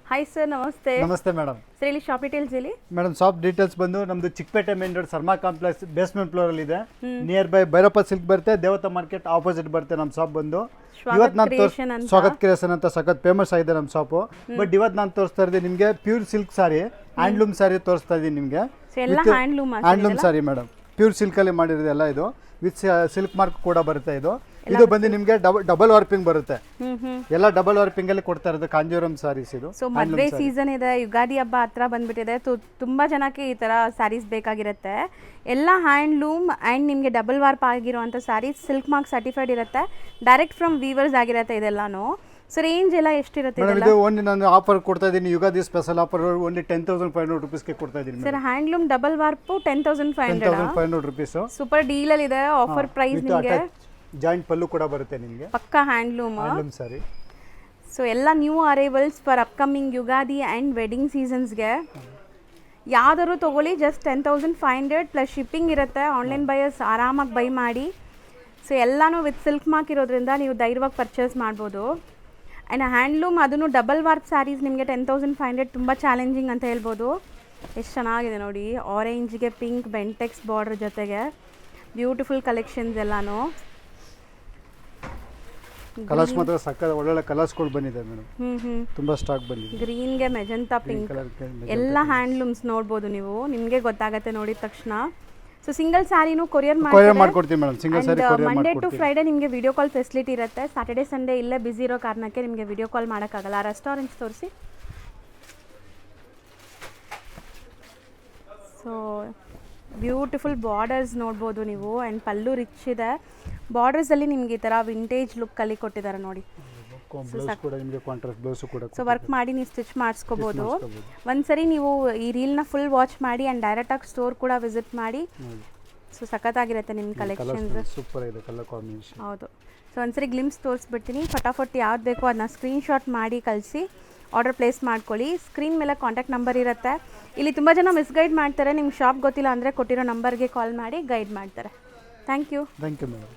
Hi sir, ನಮಸ್ತೆ. ನಮಸ್ತೆ madam. Sir, ಇಲ್ಲಿ ಶಾಪ್ ಡೀಟೇಲ್ಸ್ ಹೇಳಿ ಮೇಡಮ್. ಶಾಪ್ ಡೀಟೇಲ್ಸ್ ಬಂದು ನಮ್ದು Chickpete main road Sarma complex basement floor ಅಲ್ಲಿ ಇದೆ. ನಿಯರ್ ಬೈ ಭೈರಪ್ಪ ಸಿಲ್ಕ್ ಬರುತ್ತೆ, ದೇವತಾ ಮಾರ್ಕೆಟ್ ಆಪೋಸಿಟ್ ಬರುತ್ತೆ ನಮ್ಮ ಶಾಪ್ ಬಂದು. ಇವತ್ತು ನಾನು ಸ್ವಾಗತ್ ಕ್ರಿಯೇಷನ್ ಅಂತ ಸಖತ್ ಫೇಮಸ್ ಆಗಿದೆ ನಮ್ಮ ಶಾಪು. ಬಟ್ ಇವತ್ತು ನಾನು ತೋರಿಸ್ತಾ ಇದ್ದೀನಿ ನಿಮಗೆ ಪ್ಯೂರ್ ಸಿಲ್ಕ್ ಸಾರಿ, ಹ್ಯಾಂಡ್ಲೂಮ್ ಸಾರಿ ತೋರಿಸ್ತಾ ಇದ್ದೀನಿ ನಿಮಗೆ. Handloom sorry madam, pure silk ಅಲ್ಲಿ ಮಾಡಿರೋದು ಎಲ್ಲ. ಇದು ವಿತ್ ಸಿಲ್ಕ್ ಮಾರ್ಕ್ ಕೂಡ ಬರುತ್ತೆ. ಇದು ಬಂದು ನಿಮಗೆ ಡಬಲ್ ವಾರ್ಪಿಂಗ್ ಬರುತ್ತೆ. ಎಲ್ಲ ಡಬಲ್ ವಾರ್ಪಿಂಗ್ ಅಲ್ಲಿ ಕೊಡ್ತಾ ಇರೋದು ಕಾಂಜೀವರಂ ಸಾರೀಸ್. ಇದು ಸೊ ಮದುವೆ ಸೀಸನ್ ಇದೆ, ಯುಗಾದಿ ಹಬ್ಬ ಹತ್ರ ಬಂದ್ಬಿಟ್ಟಿದೆ. ತುಂಬಾ ಜನಕ್ಕೆ ಈ ತರ ಸ್ಯಾರೀಸ್ ಬೇಕಾಗಿರುತ್ತೆ. ಎಲ್ಲ ಹ್ಯಾಂಡ್ಲೂಮ್ ಅಂಡ್ ನಿಮಗೆ ಡಬಲ್ ವಾರ್ಪ್ ಆಗಿರುವಂತ ಸ್ಯಾರೀಸ್, ಸಿಲ್ಕ್ ಮಾರ್ಕ್ ಸರ್ಟಿಫೈಡ್ ಇರುತ್ತೆ, ಡೈರೆಕ್ಟ್ ಫ್ರಮ್ ವೀವರ್ಸ್ ಆಗಿರುತ್ತೆ ಇದೆಲ್ಲಾನು. ಸೊ ರೇಂಜ್ ಎಲ್ಲ ಎಷ್ಟಿರುತ್ತೆ? ಇದು ಓನ್ಲಿ ನಾನು ಆಫರ್ ಕೊಡ್ತಾ ಇದ್ದೀನಿ, ಯುಗಾದಿ ಸ್ಪೆಷಲ್ ಆಫರ್ ಓನ್ಲಿ 10,500 ರೂಪೀಸ್ಗೆ ಕೊಡ್ತಾ ಇದ್ದೀನಿ sir. Handloom double warp 10,500 rupees. Super deal ಅಲ್ಲಿ ಇದೆ. ಆಫರ್ ಪ್ರೈಸ್ ನಿಮಗೆ ಜಾಯಿಂಟ್ ಪಲ್ಲು ಕೂಡ ಬರುತ್ತೆ ನಿಮಗೆ, ಪಕ್ಕಾ ಹ್ಯಾಂಡ್ಲೂಮ್ ಸಾರಿ. ಸೊ ಎಲ್ಲ new arrivals for upcoming Ugadi and wedding ಸೀಸನ್ಸ್ಗೆ ಯಾವ್ದಾದ್ರು ತೊಗೊಳ್ಳಿ. ಜಸ್ಟ್ 10,500 ಪ್ಲಸ್ ಶಿಪ್ಪಿಂಗ್ ಇರುತ್ತೆ. ಆನ್ಲೈನ್ ಬಯರ್ಸ್ ಆರಾಮಾಗಿ ಬೈ ಮಾಡಿ. ಸೊ ಎಲ್ಲನೂ ವಿತ್ ಸಿಲ್ಕ್ ಮಾರ್ಕ್ ಇರೋದ್ರಿಂದ ನೀವು ಧೈರ್ಯವಾಗಿ ಪರ್ಚೇಸ್ ಮಾಡ್ಬೋದು. ಆ್ಯಂಡ್ ಹ್ಯಾಂಡ್ಲೂಮ್ ಅದನ್ನು ಡಬಲ್ ವಾರ್ಪ್ ಸ್ಯಾರೀಸ್ ನಿಮಗೆ 10,500 ತುಂಬ ಚಾಲೆಂಜಿಂಗ್ ಅಂತ ಹೇಳ್ಬೋದು. ಎಷ್ಟು ಚೆನ್ನಾಗಿದೆ ನೋಡಿ, ಆರೆಂಜ್ಗೆ ಪಿಂಕ್ ಬೆಂಟೆಕ್ಸ್ ಬಾರ್ಡರ್ ಜೊತೆಗೆ ಬ್ಯೂಟಿಫುಲ್ ಕಲೆಕ್ಷನ್ಸ್ ಎಲ್ಲಾನು. ಕಲರ್ಸ್ ಮಾತ್ರ ಸಕ್ಕತ್ ಒಳ್ಳೊಳ್ಳೆ ಕಲರ್ಸ್ಗಳು ಬಂದಿದೆ ಮೇಡಮ್. ತುಂಬಾ ಸ್ಟಾಕ್ ಬಂದಿದೆ. ಗ್ರೀನ್ಗೆ ಮೆಜೆಂಟಾ ಪಿಂಕ್ ಎಲ್ಲ ಹ್ಯಾಂಡ್ಲೂಮ್ಸ್ ನೋಡ್ಬೋದು ನೀವು, ನಿಮಗೆ ಗೊತ್ತಾಗತ್ತೆ ನೋಡಿದ ತಕ್ಷಣ. ಸೊ ಸಿಂಗಲ್ ಸ್ಯಾರಿನೂ ಕೊರಿಯರ್ ಮಾಡ್ಕೊಡ್ತೀವಿ madam. Single sari courier Monday to Friday ನಿಮಗೆ ವಿಡಿಯೋ ಕಾಲ್ ಫೆಸಿಲಿಟಿ ಇರುತ್ತೆ. ಸ್ಯಾಟರ್ಡೆ ಸಂಡೇ ಇಲ್ಲೇ ಬಿಸಿ ಇರೋ ಕಾರಣಕ್ಕೆ ನಿಮಗೆ ವಿಡಿಯೋ ಕಾಲ್ ಮಾಡೋಕ್ಕಾಗಲ್ಲ. ರೆಸ್ಟೋರೆಂಟ್ಸ್ ತೋರಿಸಿ. ಸೊ ಬ್ಯೂಟಿಫುಲ್ ಬಾರ್ಡರ್ಸ್ ನೋಡ್ಬೋದು ನೀವು. ಆ್ಯಂಡ್ ಪಲ್ಲು ರಿಚ್ ಇದೆ. ಬಾರ್ಡರ್ಸಲ್ಲಿ ನಿಮ್ಗೆ ಈ ಥರ ವಿಂಟೇಜ್ ಲುಕ್ಕಲ್ಲಿ ಕೊಟ್ಟಿದ್ದಾರೆ ನೋಡಿ. ಸೊ ವರ್ಕ್ ಮಾಡಿ ನೀವು ಸ್ಟಿಚ್ ಮಾಡಿಸ್ಕೋಬೋದು. ಒಂದ್ಸರಿ ನೀವು ಈ ರೀಲ್ನ ಫುಲ್ ವಾಚ್ ಮಾಡಿ ಆ್ಯಂಡ್ ಡೈರೆಕ್ಟಾಗಿ ಸ್ಟೋರ್ ಕೂಡ ವಿಸಿಟ್ ಮಾಡಿ. ಸೊ ಸಖತ್ತಾಗಿರುತ್ತೆ ನಿಮ್ಮ ಕಲೆಕ್ಷನ್ಸ್. ಸೂಪರ್ ಇದೆ ಕಲರ್ ಕಾಂಬಿನೇಷನ್. ಹೌದು. ಸೊ ಒಂದ್ಸರಿ ಗ್ಲಿಮ್ಸ್ ತೋರಿಸ್ಬಿಡ್ತೀನಿ. ಫಟಾಫಟ್ ಯಾವ್ದು ಬೇಕೋ ಅದನ್ನ ಸ್ಕ್ರೀನ್ಶಾಟ್ ಮಾಡಿ ಕಳಿಸಿ ಆರ್ಡರ್ ಪ್ಲೇಸ್ ಮಾಡ್ಕೊಳ್ಳಿ. ಸ್ಕ್ರೀನ್ ಮೇಲೆ ಕಾಂಟ್ಯಾಕ್ಟ್ ನಂಬರ್ ಇರುತ್ತೆ. ಇಲ್ಲಿ ತುಂಬ ಜನ ಮಿಸ್ಗೈಡ್ ಮಾಡ್ತಾರೆ. ನಿಮ್ಗೆ ಶಾಪ್ ಗೊತ್ತಿಲ್ಲ ಅಂದರೆ ಕೊಟ್ಟಿರೋ ನಂಬರ್ಗೆ ಕಾಲ್ ಮಾಡಿ ಗೈಡ್ ಮಾಡ್ತಾರೆ. Thank you madam.